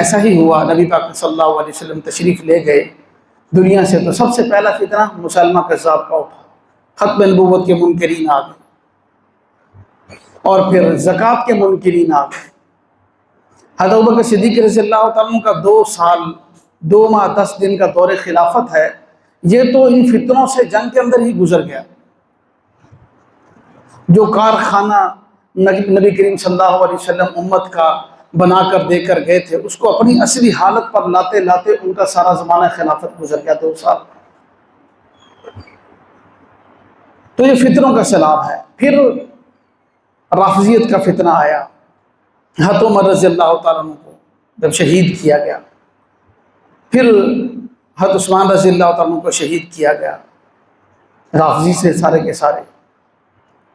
ایسا ہی ہوا، نبی پاک صلی اللہ علیہ وسلم تشریف لے گئے دنیا سے، تو سب سے پہلا فتنہ مسلمہ کذاب کا اٹھا، ختم نبوت کے منکرین آ گئے، اور پھر زکوٰۃ کے منکرین آ گئے۔ حضرت ابوبکر صدیق رضی اللہ تعالیٰ عنہ کا 2 سال 2 ماہ 10 دن کا دور خلافت ہے، یہ تو ان فتنوں سے جنگ کے اندر ہی گزر گیا۔ جو کارخانہ نبی کریم صلی اللہ علیہ وسلم امت کا بنا کر دے کر گئے تھے، اس کو اپنی اصلی حالت پر لاتے لاتے ان کا سارا زمانہ خلافت گزر گیا 2 سال۔ تو یہ فتنوں کا سیلاب ہے۔ پھر رافضیت کا فتنہ آیا، حضرت عمر رضی اللہ تعالیٰ عنہ کو جب شہید کیا گیا، پھر حضرت عثمان رضی اللہ تعالیٰ عنہ کو شہید کیا گیا، رافضی سے سارے کے سارے۔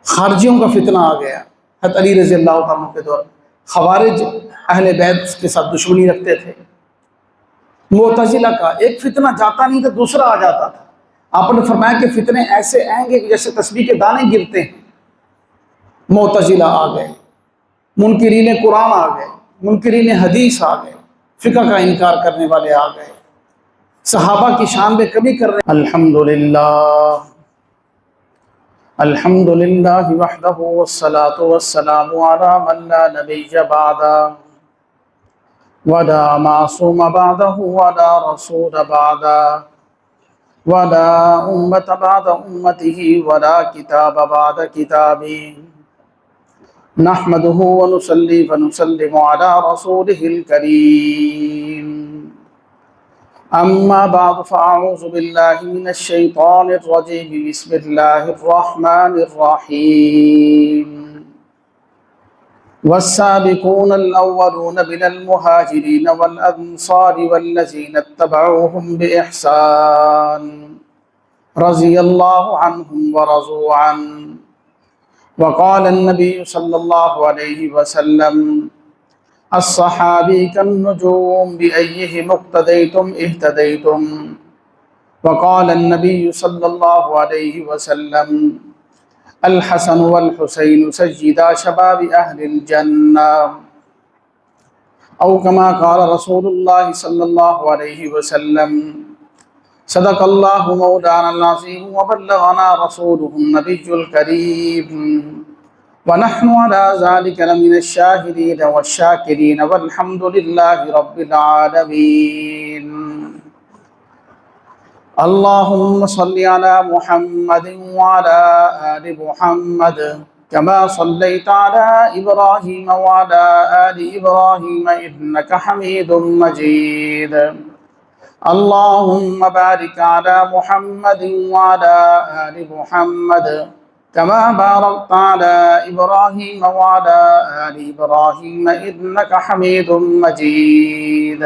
خارجیوں کا فتنہ آ گیا حضرت علی رضی اللہ تعالیٰ عنہ کے دور میں، خوارج اہل بیت کے ساتھ دشمنی رکھتے تھے۔ معتزلہ کا ایک فتنہ جاتا نہیں تھا دوسرا آ جاتا تھا۔ آپ نے فرمایا کہ فتنے ایسے آئیں گے کہ جیسے تسبیح کے دانے گرتے ہیں۔ معتزلہ آ گئے، منکرین قرآن آ گئے، منکرین حدیث آ گئے، فقہ کا انکار کرنے والے آ گئے، صحابہ کی شان میں کمی کر رہے۔ الحمدللہ الحمدللہ وحدہ والصلاة والسلام علی من لا نبی بعدہ ولا معصوم بعدہ ولا رسول بعدہ ولا امت بعد امتہ ولا کتاب بعد کتابہ نحمدہ ونصلی ونسلم علی رسولہ الکریم اما بعد فاعوذ باللہ من الشیطان الرجیم بسم اللہ الرحمن الرحیم والسابقون الاولون من المہاجرین والانصار والذین اتبعوهم بإحسان رضی اللہ عنہم ورضوا عنہ وقال النبی صلی اللہ علیہ وسلم الصحابی كالنجوم بأيهم اقتديتم اهتديتم وقال النبي صلى الله عليه وسلم الحسن والحسين سيدا شباب أهل الجنة أو كما قال رسول الله صلى الله عليه وسلم صدق الله مولانا العظيم وبلغنا رسوله النبي الكريم ونحن على ذلك لمن الشاهدين والشاكرين والحمد لله رب العالمين اللهم صل على محمد وعلى آل محمد كما صليت على إبراهيم وعلى آل إبراهيم إنك حميد مجيد اللهم بارك على محمد وعلى آل محمد كما باركت على إبراهيم وعلى آل إبراهيم إنك حميد مجيد۔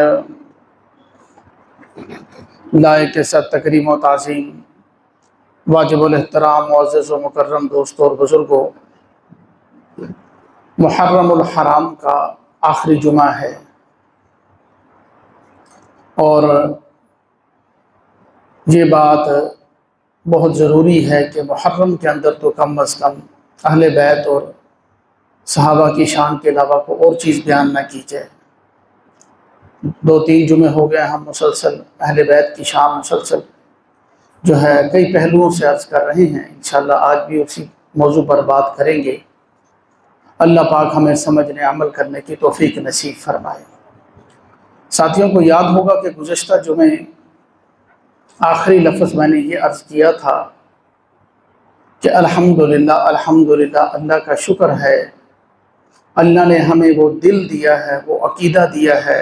لائق سب تکریم و تعظیم، واجب الاحترام معزز و مکرم دوستوں اور بزرگوں، محرم الحرام کا آخری جمعہ ہے، اور یہ بات بہت ضروری ہے کہ محرم کے اندر تو کم از کم اہل بیت اور صحابہ کی شان کے علاوہ کوئی اور چیز بیان نہ کی جائے۔ 2-3 جمعے ہو گئے ہم مسلسل اہل بیت کی شان مسلسل جو ہے کئی پہلوؤں سے عرض کر رہے ہیں، انشاءاللہ آج بھی اسی موضوع پر بات کریں گے۔ اللہ پاک ہمیں سمجھنے عمل کرنے کی توفیق نصیب فرمائے۔ ساتھیوں کو یاد ہوگا کہ گزشتہ جمعے آخری لفظ میں نے یہ عرض کیا تھا کہ الحمدللہ الحمدللہ، اللہ کا شکر ہے، اللہ نے ہمیں وہ دل دیا ہے، وہ عقیدہ دیا ہے،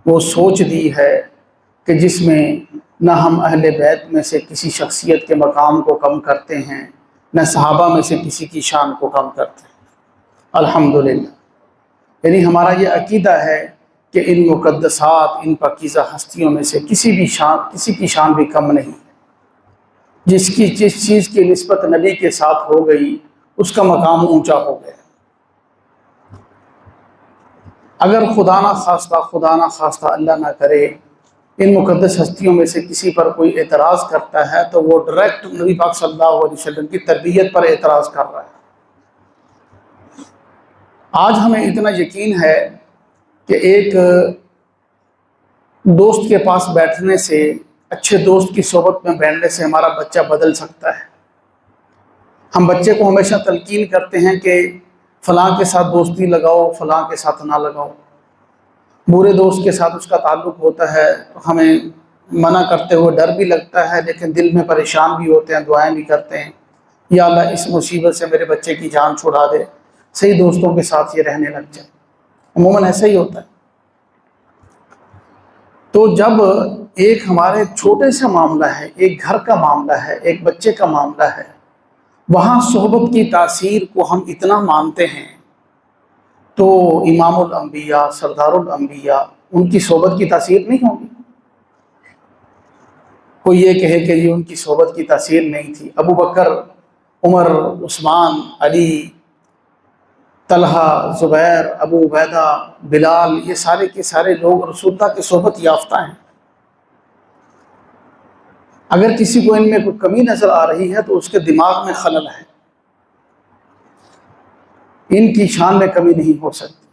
وہ سوچ دی ہے کہ جس میں نہ ہم اہل بیت میں سے کسی شخصیت کے مقام کو کم کرتے ہیں، نہ صحابہ میں سے کسی کی شان کو کم کرتے ہیں۔ الحمدللہ، یعنی ہمارا یہ عقیدہ ہے کہ ان مقدسات، ان پاکیزہ ہستیوں میں سے کسی کی شان بھی کم نہیں۔ جس چیز کی نسبت نبی کے ساتھ ہو گئی اس کا مقام اونچا ہو گیا۔ اگر خدا نہ خواستہ اللہ نہ کرے ان مقدس ہستیوں میں سے کسی پر کوئی اعتراض کرتا ہے تو وہ ڈائریکٹ نبی پاک صلی اللہ علیہ وسلم کی تربیت پر اعتراض کر رہا ہے۔ آج ہمیں اتنا یقین ہے کہ ایک دوست کے پاس بیٹھنے سے، اچھے دوست کی صحبت میں بیٹھنے سے ہمارا بچہ بدل سکتا ہے۔ ہم بچے کو ہمیشہ تلقین کرتے ہیں کہ فلاں کے ساتھ دوستی لگاؤ، فلاں کے ساتھ نہ لگاؤ۔ برے دوست کے ساتھ اس کا تعلق ہوتا ہے تو ہمیں منع کرتے ہوئے ڈر بھی لگتا ہے، لیکن دل میں پریشان بھی ہوتے ہیں، دعائیں بھی کرتے ہیں، یا اللہ اس مصیبت سے میرے بچے کی جان چھڑا دے، صحیح دوستوں کے ساتھ یہ رہنے لگ جائے۔ عموماً ایسا ہی ہوتا ہے۔ تو جب ایک ہمارے چھوٹے سے معاملہ ہے، ایک گھر کا معاملہ ہے، ایک بچے کا معاملہ ہے، وہاں صحبت کی تاثیر کو ہم اتنا مانتے ہیں، تو امام الانبیاء، سردار الانبیاء، ان کی صحبت کی تاثیر نہیں ہوگی؟ کوئی یہ کہے کہ یہ ان کی صحبت کی تاثیر نہیں تھی۔ ابو بکر، عمر، عثمان، علی، طلحہ، زبیر، ابو عبیدہ، بلال، یہ سارے کے سارے لوگ رسول اللہ کی صحبت یافتہ ہیں۔ اگر کسی کو ان میں کوئی کمی نظر آ رہی ہے تو اس کے دماغ میں خلل ہے، ان کی شان میں کمی نہیں ہو سکتی۔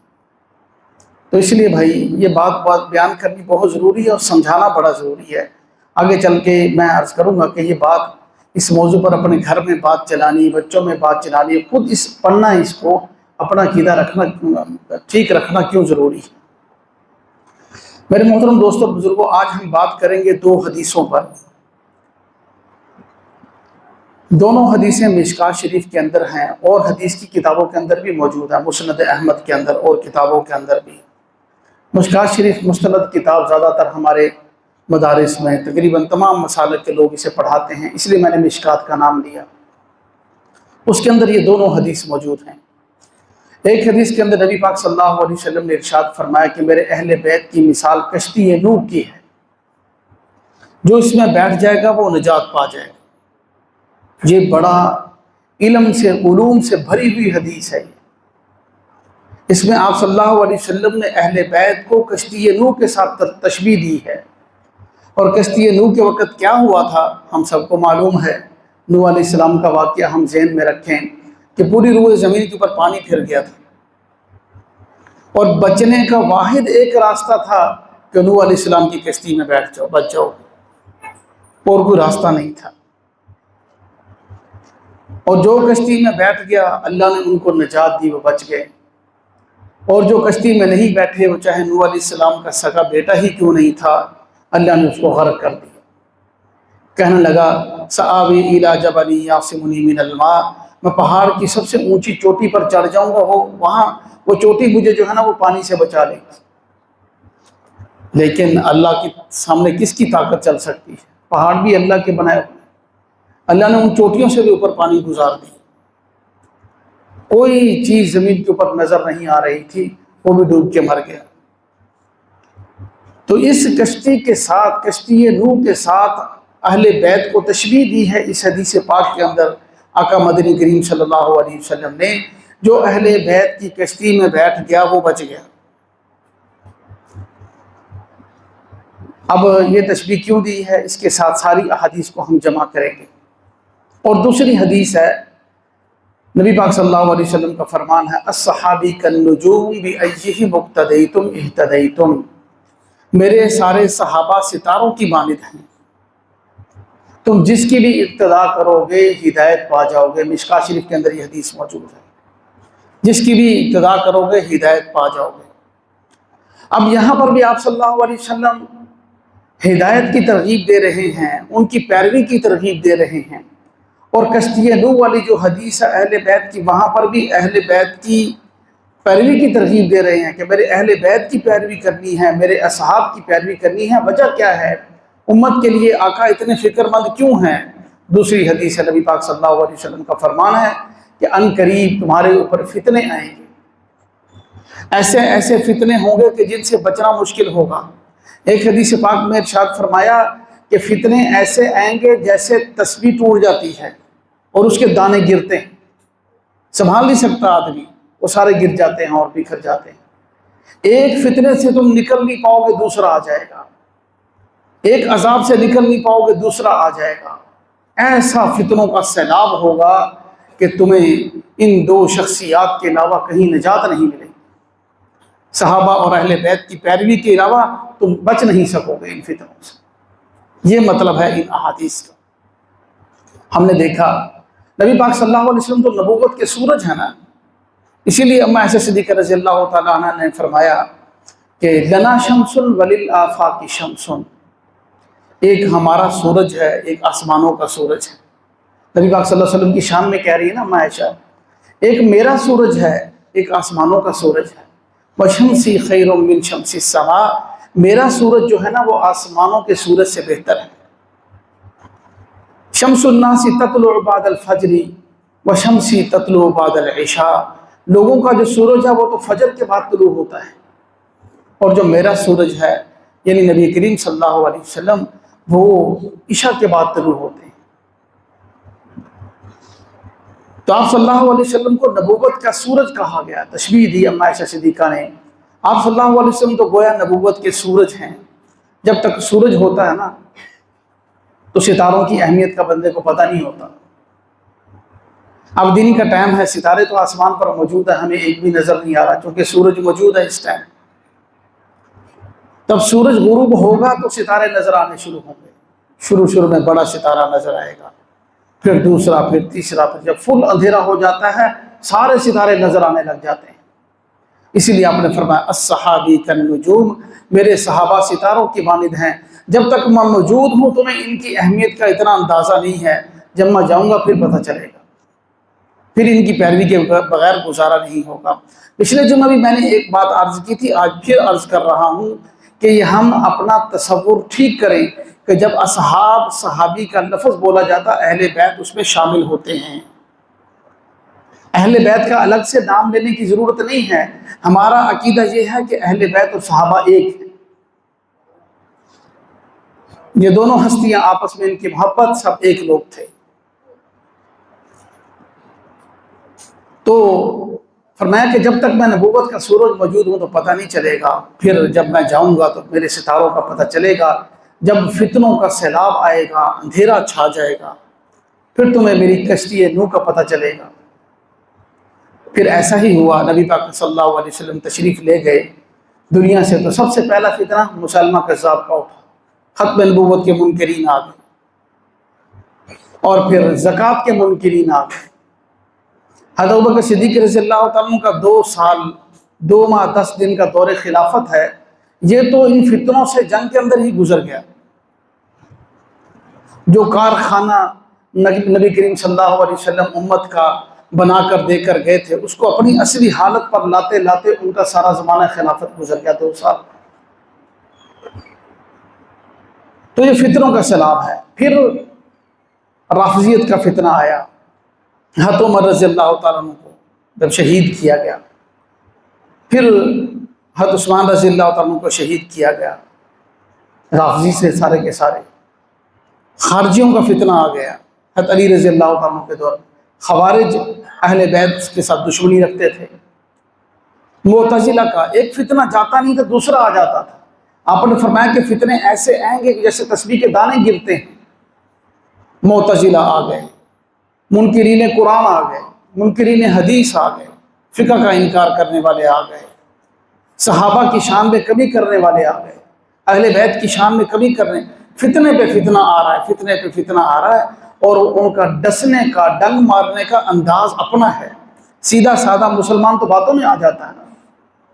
تو اس لیے بھائی یہ بات بیان کرنی بہت ضروری ہے اور سمجھانا بڑا ضروری ہے۔ آگے چل کے میں عرض کروں گا کہ یہ بات، اس موضوع پر اپنے گھر میں بات چلانی، بچوں میں بات چلانی، خود پڑھنا، اس کو اپنا عقیدہ رکھنا، ٹھیک رکھنا کیوں ضروری ہے۔ میرے محترم دوستوں، بزرگوں، آج ہم بات کریں گے دو حدیثوں پر۔ دونوں حدیثیں مشکوٰۃ شریف کے اندر ہیں اور حدیث کی کتابوں کے اندر بھی موجود ہیں، مسند احمد کے اندر اور کتابوں کے اندر بھی۔ مشکوٰۃ شریف مستند کتاب زیادہ تر ہمارے مدارس میں تقریباً تمام مسالک کے لوگ اسے پڑھاتے ہیں، اس لیے میں نے مشکوٰۃ کا نام لیا۔ اس کے اندر یہ دونوں حدیث موجود ہیں۔ ایک حدیث کے اندر نبی پاک صلی اللہ علیہ وسلم نے ارشاد فرمایا کہ میرے اہل بیت کی مثال کشتی نوح کی ہے، جو اس میں بیٹھ جائے گا وہ نجات پا جائے گا۔ یہ بڑا علم سے، علوم سے بھری ہوئی حدیث ہے۔ اس میں آپ صلی اللہ علیہ وسلم نے اہل بیت کو کشتی نوح کے ساتھ تشبیہ دی ہے۔ اور کشتی نوح کے وقت کیا ہوا تھا ہم سب کو معلوم ہے۔ نوح علیہ السلام کا واقعہ ہم ذہن میں رکھیں کہ پوری روئے زمین کے اوپر پانی پھر گیا تھا، اور بچنے کا واحد ایک راستہ تھا کہ نوح علیہ السلام کی کشتی میں بیٹھ جاؤ، بچ جاؤ، اور کوئی راستہ نہیں تھا۔ اور جو کشتی میں بیٹھ گیا اللہ نے ان کو نجات دی، وہ بچ گئے۔ اور جو کشتی میں نہیں بیٹھے، وہ چاہے نوح علیہ السلام کا سگا بیٹا ہی کیوں نہیں تھا، اللہ نے اس کو غرق کر دیا۔ کہنے لگا سآوی الی جبل یعصمنی من الماء، میں پہاڑ کی سب سے اونچی چوٹی پر چڑھ جاؤں گا، وہ چوٹی مجھے جو ہے نا وہ پانی سے بچا لے گی۔ لیکن اللہ کے سامنے کس کی طاقت چل سکتی ہے؟ پہاڑ بھی اللہ کے بنائے ہوئے، اللہ نے ان چوٹیوں سے بھی اوپر پانی گزار دی۔ کوئی چیز زمین کے اوپر نظر نہیں آ رہی تھی، وہ بھی ڈوب کے مر گیا۔ تو اس کشتی کے ساتھ، کشتی نوح کے ساتھ اہل بیت کو تشبیہ دی ہے اس حدیث پاک کے اندر آقا مدنی کریم صلی اللہ علیہ وسلم نے۔ جو اہل بیت کی کشتی میں بیٹھ گیا وہ بچ گیا۔ اب یہ تشبیہ کیوں دی ہے، اس کے ساتھ ساری احادیث کو ہم جمع کریں گے۔ اور دوسری حدیث ہے، نبی پاک صلی اللہ علیہ وسلم کا فرمان ہے الصحابی کالنجوم بأیہم اقتدیتم اہتدیتم، میرے سارے صحابہ ستاروں کی مانند ہیں، تم جس کی بھی اقتداء کرو گے ہدایت پا جاؤ گے۔ مشکوٰۃ شریف کے اندر یہ حدیث موجود ہے، جس کی بھی اقتداء کرو گے ہدایت پا جاؤ گے۔ اب یہاں پر بھی آپ صلی اللہ علیہ وسلم ہدایت کی ترغیب دے رہے ہیں، ان کی پیروی کی ترغیب دے رہے ہیں۔ اور کشتی نوح والی جو حدیث ہے اہل بیت کی، وہاں پر بھی اہل بیت کی پیروی کی ترغیب دے رہے ہیں کہ میرے اہل بیت کی پیروی کرنی ہے، میرے اصحاب کی پیروی کرنی ہے۔ وجہ کیا ہے؟ امت کے لیے آقا اتنے فکر مند کیوں ہیں؟ دوسری حدیث ہے، نبی پاک صلی اللہ علیہ وسلم کا فرمان ہے کہ ان قریب تمہارے اوپر فتنے آئیں گے، ایسے ایسے فتنے ہوں گے کہ جن سے بچنا مشکل ہوگا۔ ایک حدیث پاک میں ارشاد فرمایا کہ فتنے ایسے آئیں گے جیسے تسبیح ٹوٹ جاتی ہے اور اس کے دانے گرتے ہیں، سنبھال نہیں سکتا آدمی، وہ سارے گر جاتے ہیں اور بکھر جاتے ہیں۔ ایک فتنے سے تم نکل نہیں پاؤ گے، دوسرا آ جائے گا۔ ایک عذاب سے نکل نہیں پاؤ گے، دوسرا آ جائے گا۔ ایسا فتنوں کا سیلاب ہوگا کہ تمہیں ان دو شخصیات کے علاوہ کہیں نجات نہیں ملے گی۔ صحابہ اور اہل بیت کی پیروی کے علاوہ تم بچ نہیں سکوگے ان فتنوں سے۔ یہ مطلب ہے ان احادیث کا۔ ہم نے دیکھا نبی پاک صلی اللہ علیہ وسلم تو نبوت کے سورج ہیں نا، اسی لیے اماں عائشہ صدیقہ رضی اللہ تعالیٰ عنہ نے فرمایا کہ لنا شمس وللآفاق شمس، ایک ہمارا سورج ہے، ایک آسمانوں کا سورج ہے۔ نبی پاک صلی اللہ علیہ وسلم کی شان میں کہہ رہی ہے نا اماں عائشہ، ایک میرا سورج ہے، ایک آسمانوں کا سورج ہے۔ وشمسی خیر من شمس السماء، میرا سورج جو ہے نا وہ آسمانوں کے سورج سے بہتر ہے۔ شمس الناس تطلع بعد الفجر وشمسی تطلع بعد العشاء، لوگوں کا جو سورج ہے وہ تو فجر کے بعد طلوع ہوتا ہے، اور جو میرا سورج ہے یعنی نبی کریم صلی اللہ علیہ وسلم وہ عشاء کے بعد طلوع ہوتے ہیں۔ تو آپ صلی اللہ علیہ وسلم کو نبوت کا سورج کہا گیا، تشبیہ دی اماں عائشہ صدیقہ نے۔ آپ صلی اللہ علیہ وسلم تو گویا نبوت کے سورج ہیں۔ جب تک سورج ہوتا ہے نا تو ستاروں کی اہمیت کا بندے کو پتہ نہیں ہوتا۔ اب دن کا ٹائم ہے، ستارے تو آسمان پر موجود ہیں، ہمیں ایک بھی نظر نہیں آ رہا کیونکہ سورج موجود ہے اس ٹائم۔ تب سورج غروب ہوگا تو ستارے نظر آنے شروع ہوں گے۔ شروع میں بڑا ستارہ نظر آئے گا، پھر دوسرا، پھر تیسرا، پھر جب فل اندھیرا ہو جاتا ہے سارے ستارے نظر آنے لگ جاتے ہیں۔ اسی لیے آپ نے فرمایا الصحابی کالنجوم، میرے صحابہ ستاروں کی مانند ہیں، جب تک میں موجود ہوں تمہیں ان کی اہمیت کا اتنا اندازہ نہیں ہے، جب میں جاؤں گا پھر پتہ چلے گا، پھر ان کی پیروی کے بغیر گزارا نہیں ہوگا۔ پچھلے جمعہ بھی میں نے ایک بات عرض کی تھی، آج پھر عرض کر رہا ہوں کہ یہ ہم اپنا تصور ٹھیک کریں کہ جب اصحاب صحابی کا لفظ بولا جاتا اہل بیت اس میں شامل ہوتے ہیں۔ اہل بیت کا الگ سے نام لینے کی ضرورت نہیں ہے، ہمارا عقیدہ یہ ہے کہ اہل بیت اور صحابہ ایک ہیں، یہ دونوں ہستیاں آپس میں ان کی محبت، سب ایک لوگ تھے۔ تو فرمایا کہ جب تک میں نبوت کا سورج موجود ہوں تو پتہ نہیں چلے گا، پھر جب میں جاؤں گا تو میرے ستاروں کا پتہ چلے گا، جب فتنوں کا سیلاب آئے گا، اندھیرا چھا جائے گا، پھر تمہیں میری کشتی نوح کا پتہ چلے گا۔ پھر ایسا ہی ہوا، نبی پاک صلی اللہ علیہ وسلم تشریف لے گئے دنیا سے، تو سب سے پہلا فتنہ مسلمہ کذاب کا اٹھا، ختم نبوت کے منکرین آ گئے، اور پھر زکوٰۃ کے منکرین آ گئے۔ حضرت ابوبکر صدیق رضی اللہ تعالیٰ کا 2 سال 2 ماہ 10 دن کا دور خلافت ہے، یہ تو ان فتنوں سے جنگ کے اندر ہی گزر گیا۔ جو کارخانہ نبی کریم صلی اللہ علیہ وسلم امت کا بنا کر دے کر گئے تھے، اس کو اپنی اصلی حالت پر لاتے لاتے ان کا سارا زمانہ خلافت گزر گیا 2 سال۔ تو یہ فتنوں کا سیلاب ہے۔ پھر رافضیت کا فتنہ آیا، حضرت عمر رضی اللہ تعالیٰ عنہ کو جب شہید کیا گیا، پھر حضرت عثمان رضی اللہ تعالیٰ عنہ کو شہید کیا گیا، رافضی سے سارے کے سارے۔ خارجیوں کا فتنہ آ گیا حضرت علی رضی اللہ تعالیٰ عنہ کے دور میں، خوارج اہل بیت کے ساتھ دشمنی رکھتے تھے۔ معتزلہ کا ایک فتنہ جاتا نہیں تھا دوسرا آ جاتا تھا۔ آپ نے فرمایا کہ فتنے ایسے آئیں گے کہ جیسے تسبیح کے دانے گرتے ہیں۔ معتزلہ آ گئے، منکرین قرآن آ گئے، منکرین حدیث آ گئے، فقہ کا انکار کرنے والے آ گئے، صحابہ کی شان میں کمی کرنے والے آ گئے، اہل بیت کی شان میں کمی کرنے، فتنے پہ فتنہ آ رہا ہے، فتنے پہ فتنہ آ رہا ہے، اور ان کا ڈسنے کا، ڈنگ مارنے کا انداز اپنا ہے۔ سیدھا سادہ مسلمان تو باتوں میں آ جاتا ہے نا،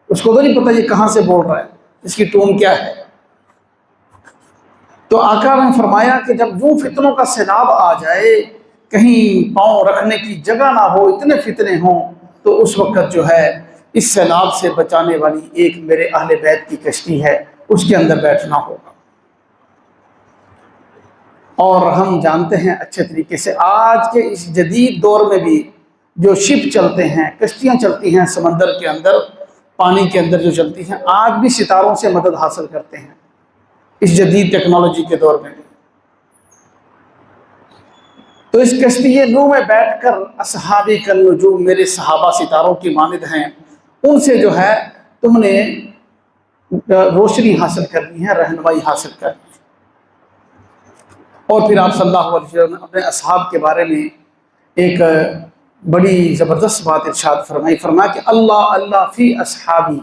اس کو تو نہیں پتہ یہ کہاں سے بول رہا ہے، اس کی ٹون کیا ہے۔ تو آقا نے فرمایا کہ جب یوں فتنوں کا سیلاب آ جائے، کہیں پاؤں رکھنے کی جگہ نہ ہو، اتنے فتنے ہوں، تو اس وقت جو ہے اس سیلاب سے بچانے والی ایک میرے اہل بیت کی کشتی ہے، اس کے اندر بیٹھنا ہوگا۔ اور ہم جانتے ہیں اچھے طریقے سے آج کے اس جدید دور میں بھی جو شپ چلتے ہیں، کشتیاں چلتی ہیں سمندر کے اندر، پانی کے اندر جو چلتی ہیں، آج بھی ستاروں سے مدد حاصل کرتے ہیں اس جدید ٹیکنالوجی کے دور میں بھی۔ تو اس کشتی نوح میں بیٹھ کر اصحابی کالنجوم، میرے صحابہ ستاروں کی مانند ہیں، ان سے جو ہے تم نے روشنی حاصل کرنی ہے، رہنمائی حاصل کرنی ہے۔ اور پھر آپ صلی اللہ علیہ وسلم نے اپنے اصحاب کے بارے میں ایک بڑی زبردست بات ارشاد فرمائی، فرمایا کہ اللہ اللہ فی اصحابی،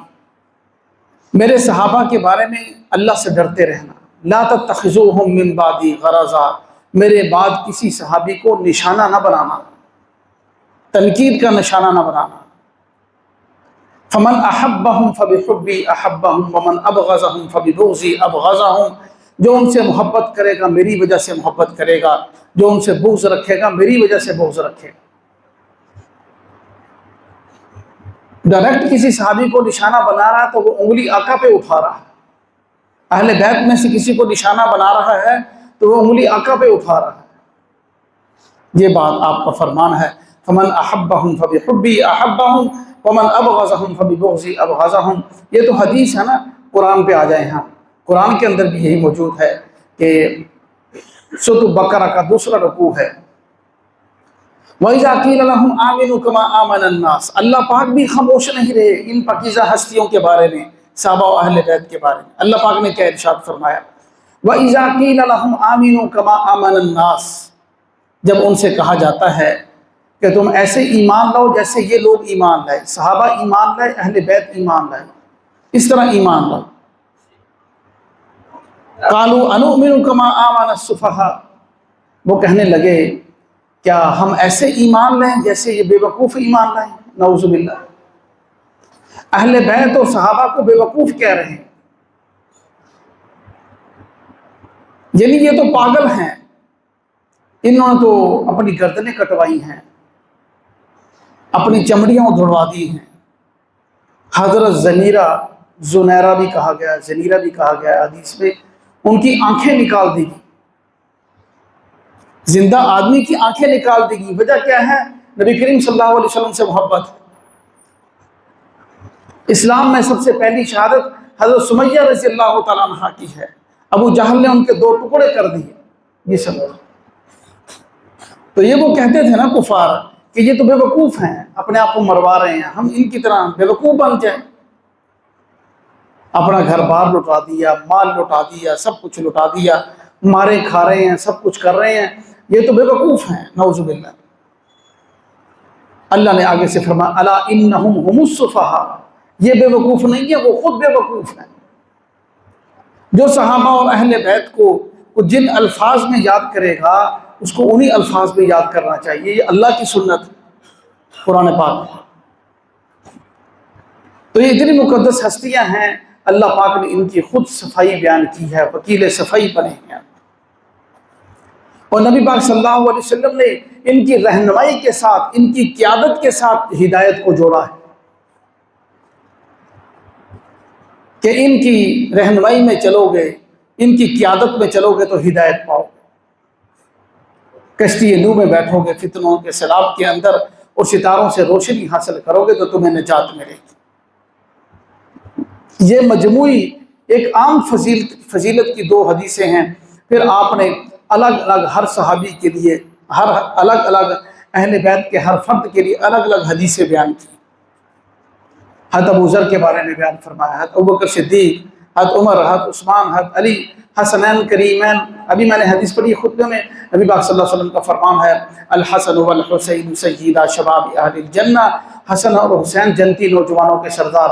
میرے صحابہ کے بارے میں اللہ سے ڈرتے رہنا. لا تتخذوہم من بعدی غرضا، میرے بعد کسی صحابی کو نشانہ نہ بنانا، تنقید کا نشانہ نہ بنانا. فمن احبہم فبحبی احبہم ومن ابغضہم فببغضی ابغضہم، جو ان سے محبت کرے گا میری وجہ سے محبت کرے گا، جو ان سے بغض رکھے گا میری وجہ سے بغض رکھے گا. ڈائریکٹ کسی صحابی کو نشانہ بنا رہا ہے تو وہ انگلی آقا پہ اٹھا رہا ہے. اہل بیت میں سے کسی کو نشانہ بنا رہا ہے تو وہ انگلی آقا پہ اٹھا رہا ہے. یہ بات آپ کا فرمان ہے. فمن احبہم فبحبی احبہم ومن ابغضہم فببغضی ابغضہم. یہ تو حدیث ہے نا، قرآن پہ آ جائیں. ہاں قرآن کے اندر بھی یہی موجود ہے کہ سورۃ بقرہ کا دوسرا رکوع ہے. وَإِذَا قِيلَ لَهُمْ آمِنُوا كَمَا آمَنَ النَّاسُ. اللہ پاک بھی خاموش نہیں رہے ان پاکیزہ ہستیوں کے بارے میں، صحابہ و اہل بیت کے بارے میں. اللہ پاک نے کیا ارشاد فرمایا؟ وَإِذَا قِيلَ لَهُمْ آمِنُوا كَمَا آمَنَ النَّاسُ. جب ان سے کہا جاتا ہے کہ تم ایسے ایمان لاؤ جیسے یہ لوگ ایمان لائے، صحابہ ایمان لائے، اہل بیت ایمان لائے، اس طرح ایمان لاؤ. قَالُوا أَنُؤْمِنُ كَمَا آمَنَ السُّفَهَاءُ. وہ کہنے لگے کیا ہم ایسے ایمان لائیں جیسے یہ بے وقوف ایمان لائیں؟ نعوذ باللہ. اہل بیت اور صحابہ کو بے وقوف کہہ رہے ہیں، یعنی یہ تو پاگل ہیں، انہوں نے تو اپنی گردنیں کٹوائی ہیں، اپنی چمڑیاں دھڑوا دی ہیں. حضرت زنیرہ بھی کہا گیا، زنیرہ بھی کہا گیا حدیث میں، ان کی آنکھیں نکال دی گئی. زندہ آدمی کی آنکھیں نکال دی گئی. وجہ کیا ہے؟ نبی کریم صلی اللہ علیہ وسلم سے محبت. اسلام میں سب سے پہلی شہادت حضرت سمیہ رضی اللہ تعالیٰ عنہ کی ہے. ابو جہل نے ان کے 2 ٹکڑے کر دیے. یہ سب تو یہ وہ کہتے تھے نا کفار کہ یہ تو بے وقوف ہیں، اپنے آپ کو مروا رہے ہیں، ہم ان کی طرح بے وقوف بن جائیں. اپنا گھر بار لٹا دیا، مال لٹا دیا، سب کچھ لٹا دیا، مارے کھا رہے ہیں، سب کچھ کر رہے ہیں، یہ تو بے وقوف ہیں. نعوذ باللہ. اللہ نے آگے سے فرمایا الا انہم هم السفہاء. یہ بے وقوف نہیں ہے، وہ خود بے وقوف ہیں. جو صحابہ اور اہل بیت کو جن الفاظ میں یاد کرے گا اس کو انہی الفاظ میں یاد کرنا چاہیے. یہ اللہ کی سنت قرآن پاک ہے. تو یہ اتنی مقدس ہستیاں ہیں، اللہ پاک نے ان کی خود صفائی بیان کی ہے، وکیل صفائی بنے ہیں. اور نبی پاک صلی اللہ علیہ وسلم نے ان کی رہنمائی کے ساتھ، ان کی قیادت کے ساتھ ہدایت کو جوڑا ہے کہ ان کی رہنمائی میں چلو گے، ان کی قیادت میں چلو گے تو ہدایت پاؤ. کشتی نوح میں بیٹھو گے فتنوں کے سیلاب کے اندر اور ستاروں سے روشنی حاصل کرو گے تو تمہیں نجات ملے گی. یہ مجموعی ایک عام فضیلت کی 2 حدیثیں ہیں. پھر آپ نے الگ الگ ہر صحابی کے لیے، ہر الگ الگ اہل بیت کے ہر فرد کے لیے الگ الگ حدیثیں بیان کی. حضرت ابو ذر کے بارے میں بیان فرمایا، حضرت ابوبکر صدیق، حضرت عمر، حضرت عثمان، حضرت علی، حسنین کریمین. ابھی میں نے حدیث پڑھی خطبے میں، نبی پاک صلی اللہ علیہ وسلم کا فرمان ہے الحسن والحسین سیدا شباب اہل الجنہ. حسن اور حسین جنتی نوجوانوں کے سردار،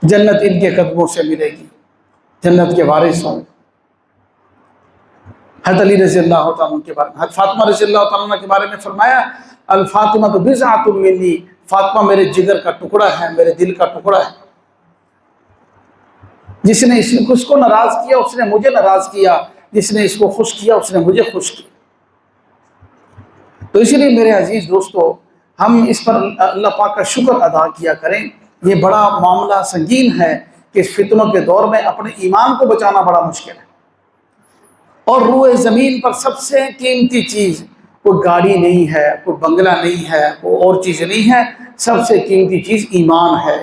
جنت ان کے قدموں سے ملے گی، جنت کے وارث ہوں. حضرت علی رضی اللہ تعالیٰ عنہ کے بارے میں، حضرت فاطمہ رضی اللہ تعالیٰ عنہ کے بارے میں فرمایا الفاطمہ تو بضعۃ منی. فاطمہ میرے جگر کا ٹکڑا ہے، میرے دل کا ٹکڑا ہے. جس نے اس کو ناراض کیا اس نے مجھے ناراض کیا، جس نے اس کو خوش کیا اس نے مجھے خوش کیا. تو اسی لیے میرے عزیز دوستو، ہم اس پر اللہ پاک کا شکر ادا کیا کریں. یہ بڑا معاملہ سنگین ہے کہ اس فتنوں کے دور میں اپنے ایمان کو بچانا بڑا مشکل ہے. اور روئے زمین پر سب سے قیمتی چیز کوئی گاڑی نہیں ہے، کوئی بنگلہ نہیں ہے، کوئی اور چیز نہیں ہے. سب سے قیمتی چیز ایمان ہے.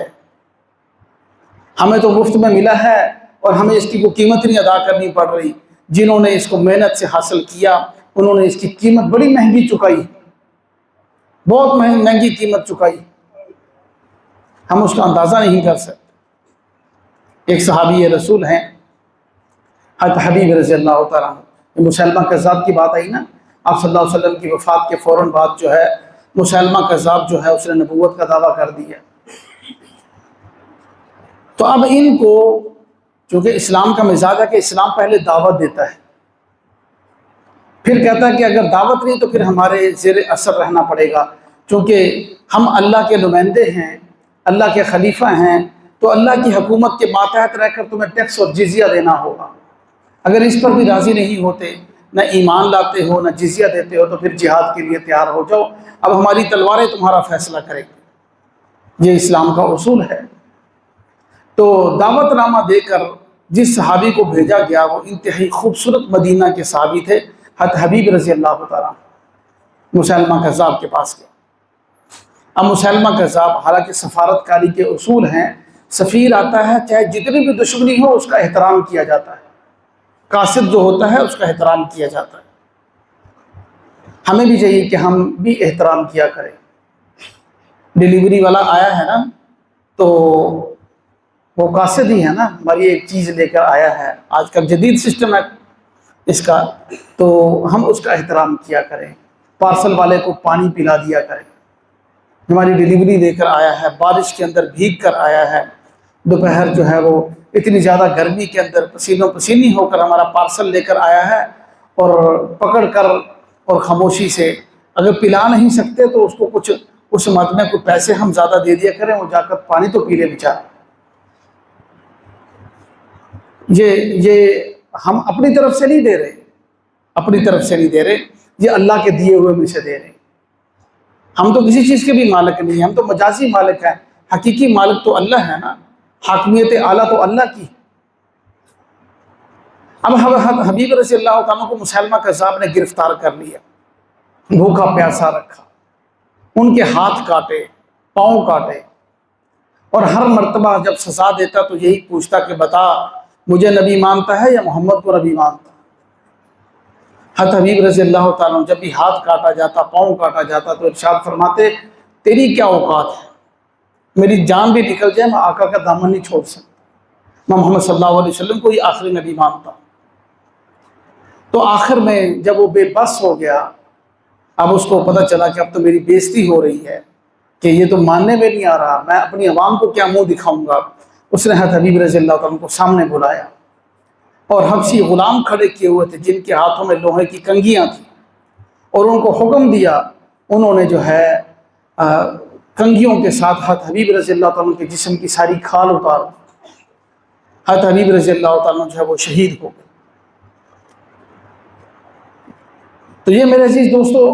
ہمیں تو مفت میں ملا ہے اور ہمیں اس کی کوئی قیمت نہیں ادا کرنی پڑ رہی. جنہوں نے اس کو محنت سے حاصل کیا انہوں نے اس کی قیمت بڑی مہنگی چکائی، بہت مہنگی قیمت چکائی. ہم اس کا اندازہ نہیں کر سکتے. ایک صحابی رسول ہیں حضرت حبیب رضی اللہ تعالیٰ عنہ. مسلمہ کذاب کی بات آئی نا، آپ صلی اللہ علیہ وسلم کی وفات کے فوراً بعد جو ہے مسلمہ کذاب جو ہے اس نے نبوت کا دعویٰ کر دیا. تو اب ان کو چونکہ اسلام کا مزاج ہے کہ اسلام پہلے دعوت دیتا ہے، پھر کہتا ہے کہ اگر دعوت نہیں تو پھر ہمارے زیر اثر رہنا پڑے گا، چونکہ ہم اللہ کے نمائندے ہیں، اللہ کے خلیفہ ہیں، تو اللہ کی حکومت کے ماتحت رہ کر تمہیں ٹیکس اور جزیہ دینا ہوگا۔ اگر اس پر بھی راضی نہیں ہوتے، نہ ایمان لاتے ہو نہ جزیہ دیتے ہو، تو پھر جہاد کے لیے تیار ہو جاؤ، اب ہماری تلواریں تمہارا فیصلہ کریں گی۔ یہ اسلام کا اصول ہے۔ تو دعوت نامہ دے کر جس صحابی کو بھیجا گیا وہ انتہائی خوبصورت مدینہ کے صحابی تھے، حضرت حبیب رضی اللہ تعالیٰ، مسیلمہ کذاب کے پاس گیا۔ اب مسیلمہ کذاب، حالانکہ سفارت کاری کے اصول ہیں، سفیر آتا ہے چاہے جتنی بھی دشمنی ہو اس کا احترام کیا جاتا ہے، قاصد جو ہوتا ہے اس کا احترام کیا جاتا ہے۔ ہمیں بھی چاہیے کہ ہم بھی احترام کیا کریں۔ ڈیلیوری والا آیا ہے نا تو وہ قاصد ہی ہے نا، ہماری ایک چیز لے کر آیا ہے، آج کل جدید سسٹم ہے اس کا، تو ہم اس کا احترام کیا کریں۔ پارسل والے کو پانی پلا دیا کریں۔ ہماری ڈیلیوری لے کر آیا ہے، بارش کے اندر بھیگ کر آیا ہے، دوپہر جو ہے وہ اتنی زیادہ گرمی کے اندر پسینوں پسینی ہو کر ہمارا پارسل لے کر آیا ہے، اور پکڑ کر اور خاموشی سے، اگر پلا نہیں سکتے تو اس کو کچھ اس مد میں کچھ پیسے ہم زیادہ دے دیا کریں، وہ جا کر پانی تو پی لے بیچارہ۔ یہ ہم اپنی طرف سے نہیں دے رہے، اپنی طرف سے نہیں دے رہے، یہ اللہ کے دیے ہوئے میں سے دے رہے۔ ہم تو کسی چیز کے بھی مالک نہیں ہیں، ہم تو مجازی مالک ہیں، حقیقی مالک تو اللہ ہے نا، حاکمیت اعلیٰ تو اللہ کی۔ اب حبیب رضی اللہ تعالیٰ کو مسیلمہ کذاب نے گرفتار کر لیا، بھوکا پیاسا رکھا، ان کے ہاتھ کاٹے، پاؤں کاٹے، اور ہر مرتبہ جب سزا دیتا تو یہی پوچھتا کہ بتا مجھے نبی مانتا ہے یا محمد کو نبی مانتا؟ حضرت حبیب رضی اللہ تعالیٰ جب بھی ہاتھ کاٹا جاتا، پاؤں کاٹا جاتا تو ارشاد فرماتے تیری کیا اوقات ہے، میری جان بھی نکل جائے میں آقا کا دامن نہیں چھوڑ سکتا، میں محمد صلی اللہ علیہ وسلم کو ہی آخری نبی مانتا۔ تو آخر میں جب وہ بے بس ہو گیا، اب اس کو پتہ چلا کہ اب تو میری بےزتی ہو رہی ہے، کہ یہ تو ماننے میں نہیں آ رہا، میں اپنی عوام کو کیا منہ دکھاؤں گا۔ اس نے حضرت حبیب رضی اللہ تعالیٰ کو سامنے بلایا، اور حبشی غلام کھڑے کیے ہوئے تھے جن کے ہاتھوں میں لوہے کی کنگیاں تھیں، اور ان کو حکم دیا، انہوں نے جو ہے کنگیوں کے ساتھ حضرت حبیب رضی اللہ تعالیٰ کے جسم کی ساری کھال اتار، حضرت حبیب رضی اللہ تعالیٰ جو ہے وہ شہید ہو گئے۔ تو یہ میرے عزیز دوستو،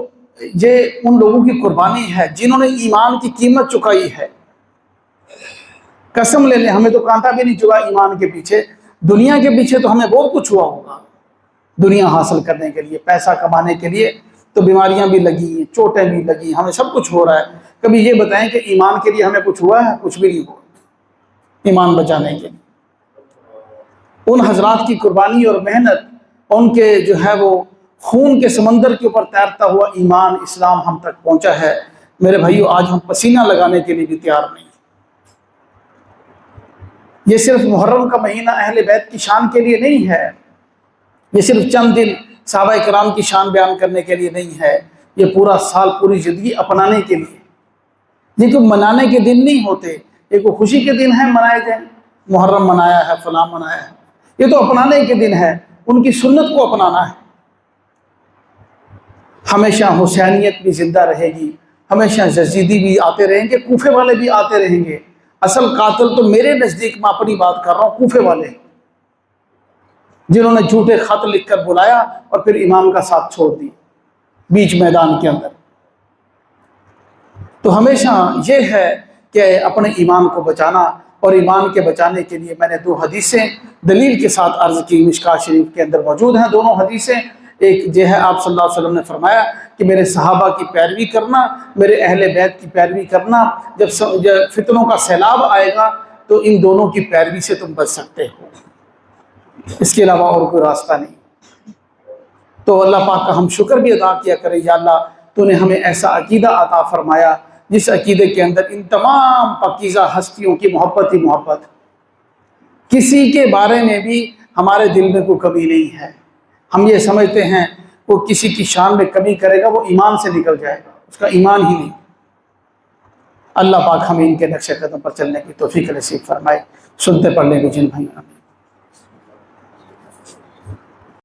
یہ ان لوگوں کی قربانی ہے جنہوں نے ایمان کی قیمت چکائی ہے۔ قسم لے لیں ہمیں تو کانٹا بھی نہیں چبھا ایمان کے پیچھے، دنیا کے پیچھے تو ہمیں بہت کچھ ہوا ہوگا، دنیا حاصل کرنے کے لیے، پیسہ کمانے کے لیے تو بیماریاں بھی لگی، چوٹیں بھی لگی، ہمیں سب کچھ ہو رہا ہے۔ کبھی یہ بتائیں کہ ایمان کے لیے ہمیں کچھ ہوا ہے؟ کچھ بھی نہیں ہوا ایمان بچانے کے لیے۔ ان حضرات کی قربانی اور محنت، ان کے جو ہے وہ خون کے سمندر کے اوپر تیرتا ہوا ایمان اسلام ہم تک پہنچا ہے۔ میرے بھائیو، آج ہم پسینہ لگانے کے لیے بھی تیار نہیں۔ یہ صرف محرم کا مہینہ اہل بیت کی شان کے لیے نہیں ہے، یہ صرف چند دن صحابہ کرام کی شان بیان کرنے کے لیے نہیں ہے، یہ پورا سال، پوری زندگی اپنانے کے لیے۔ یہ کوئی منانے کے دن نہیں ہوتے، یہ کوئی خوشی کے دن ہے منائے جائیں، محرم منایا ہے، فلاں منایا ہے، یہ تو اپنانے کے دن ہے، ان کی سنت کو اپنانا ہے۔ ہمیشہ حسینیت بھی زندہ رہے گی، ہمیشہ یزیدی بھی آتے رہیں گے، کوفے والے بھی آتے رہیں گے۔ اصل قاتل تو میرے نزدیک، میں اپنی بات کر رہا ہوں، کوفے والے، جنہوں نے جھوٹے خط لکھ کر بلایا اور پھر امام کا ساتھ چھوڑ دی بیچ میدان کے اندر۔ تو ہمیشہ یہ ہے کہ اپنے ایمان کو بچانا، اور ایمان کے بچانے کے لیے میں نے 2 حدیثیں دلیل کے ساتھ عرض کی، مشکاۃ شریف کے اندر موجود ہیں دونوں حدیثیں۔ ایک جو ہے آپ صلی اللہ علیہ وسلم نے فرمایا کہ میرے صحابہ کی پیروی کرنا، میرے اہل بیت کی پیروی کرنا، جب فتنوں کا سیلاب آئے گا تو ان دونوں کی پیروی سے تم بچ سکتے ہو، اس کے علاوہ اور کوئی راستہ نہیں۔ تو اللہ پاک کا ہم شکر بھی ادا کیا کریں، یا اللہ تو نے ہمیں ایسا عقیدہ عطا فرمایا جس عقیدے کے اندر ان تمام پاکیزہ ہستیوں کی محبت ہی محبت، کسی کے بارے میں بھی ہمارے دل میں کوئی کمی نہیں ہے۔ ہم یہ سمجھتے ہیں وہ کسی کی شان میں کمی کرے گا وہ ایمان سے نکل جائے گا، اس کا ایمان ہی نہیں۔ اللہ پاک ہمیں ان کے نقش قدم پر چلنے کی توفیق نصیب فرمائے۔ سنتے پڑھنے کو جن بھائیوں